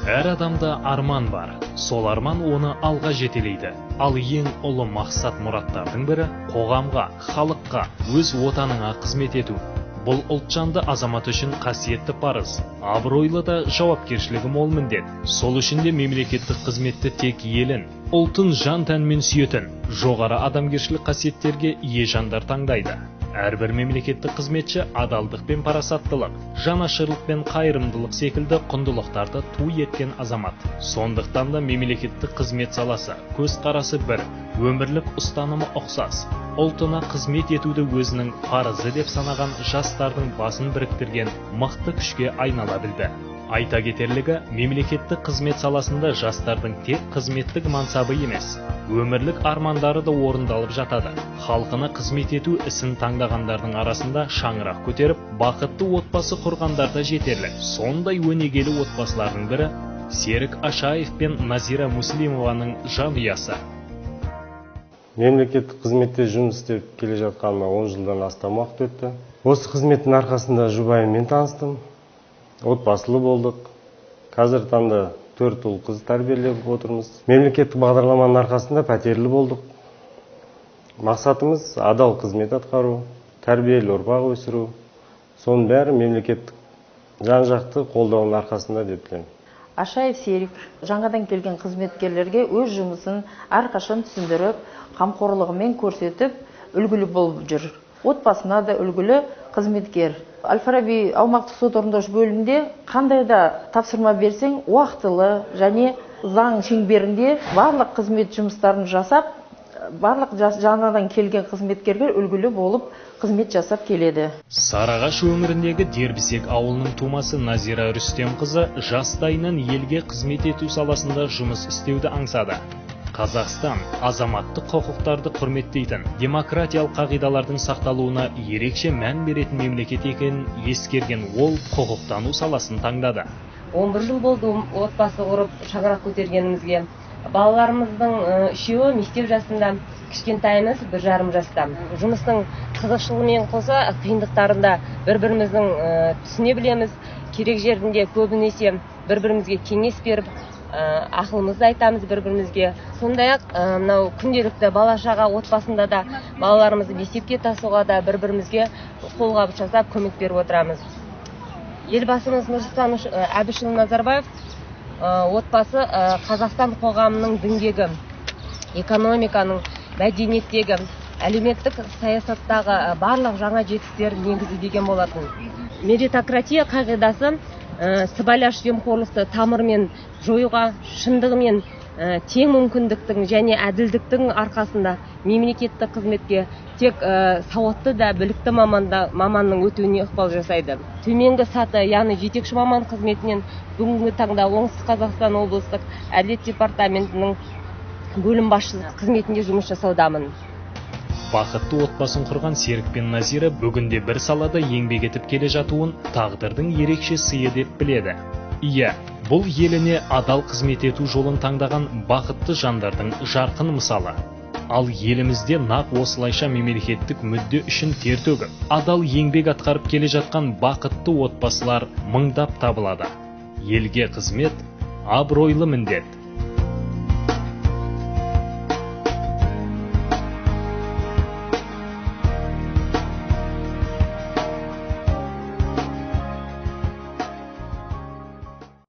Әр адамда арман бар. Сол арман оны алға жетелейді. Ал ең ұлы мақсат мұраттардың бірі қоғамға, халыққа, өз отаныңа қызмет ету. Бұл ұлтжанды азамат үшін қасиетті парыз, абыройлы да жауапкершілігі мол міндет. Сол үшін де мемлекеттік қызметті тек елін, ұлтын жан-тәнмен сүйетін, жоғары адамгершілік қасиеттерге ие жандар таңдайды. Әрбір мемлекеттік қызметші адалдық пен парасаттылық, жанашырлық пен қайырымдылық секілді құндылықтарды ту еткен азамат. Сондықтан да мемлекеттік қызмет саласы, көзқарасы бір, өмірлік ұстанымы ұқсас. Ұлтына қызмет етуді өзінің парызы деп санаған жастардың басын біріктірген мықты күшке айнала білді. Айта кетерлігі, мемлекеттік қызмет саласында жастардың тек қызметтік мансабы емес, өмірлік армандары да орындалып жатады. Халқына қызмет ету ісін таңдағандардың арасында шаңырақ көтеріп, бақытты отбасы құрғандар да жетерлік. Сондай өнегелі отбасылардың бірі Серік Ашаев пен Назира Муслимованың жанұясы. Мемлекеттік қызметте жұмыс істеп келе жатқаныма 10 жылдан астам уақыт өтті. Осы қызметтің арқасында жұбайыммен таныстым. Отбасылы болдық. Қазір таңда 4 ұл қыз тәрбиелеп отырмыз. Мемлекеттік бағдарламаның арқасында пәтерлі болдық. Мақсатымыз адал қызмет атқару, тәрбиелі ұрпақ өсіру. Соның бәрі мемлекеттік жан-жақты қолдауының арқасында деп білемін. Ашаев Серік жаңадан келген қызметкерлерге өз жұмысын әрқашан түсіндіріп, қамқорлығымен көрсетіп, үлгілі болып жүр. Отбасына да үлгілі қызметкер. Әл-Фараби аумақтық сот орындаушы бөлімінде қандай да тапсырма берсең, уақытылы және заң шеңберінде барлық қызмет жұмыстарын жасап, барлық жаңадан келген қызметкерге үлгілі болып қызмет жасап келеді. Сарыағаш өңіріндегі Дербісек ауылының тумасы Назира Рүстемқызы жастайынан елге қызмет ету саласында жұмыс істеуді аңсады. Қазақстан азаматтық құқықтарды құрметтейтін, демократиялық қағидалардың сақталуына ерекше мән беретін мемлекет екенін ескерген ол құқықтану саласын таңдады. 11 жыл болды отбасы құрып шаңырақ көтергенімізге. Балаларымыздың үшеуі мектеп жасында, кішкентайымыз 1,5 жаста. Жұмыстың қызықшылығымен қоса қиындықтарында бір-біріміздің түсіне білеміз. Керек жерінде көбінесе бір-бірімізге кеңес беріп, ақылымызды айтамыз бір-бірімізге. Сондай-ақ мынау күнделікті бала-шаға отбасында да балаларымызды мектепке тасуға да бір-бірімізге қолғабыс жасап көмек беріп отырамыз. Елбасымыз Нұрсұлтан Әбішұлы Назарбаев отбасы Қазақстан қоғамының діңгегі, экономиканың, мәдениеттегі, әлеуметтік саясаттағы барлық жаңа жетістіктер негізі деген болатын. Меритократия қағидасы сыбайлас жемқорлықты тамырмен жоюға, шындығымен тең мүмкіндіктің және әділдіктің арқасында мемлекеттік қызметке тек сауатты да білікті маманның өтуіне ықпал жасайды. Төменгі саты, яғни жетекші маман қызметінен бүгінгі таңда Оңтүстік Қазақстан облыстық әділет департаментінің бөлім басшысы қызметінде жұмыс жасаудамын. Бақытты отбасын құрған Серік пен Назира бүгінде бір салада еңбек етіп келе жатуын тағдырдың ерекше сыйы деп біледі. Иә, бұл еліне адал қызмет ету жолын таңдаған бақытты жандардың жарқын мысалы. Ал елімізде нақ осылайша мемлекеттік мүдде үшін тер төгіп, адал еңбек атқарып келе жатқан бақытты отбасылар мыңдап табылады. Елге қызмет абыройлы міндет.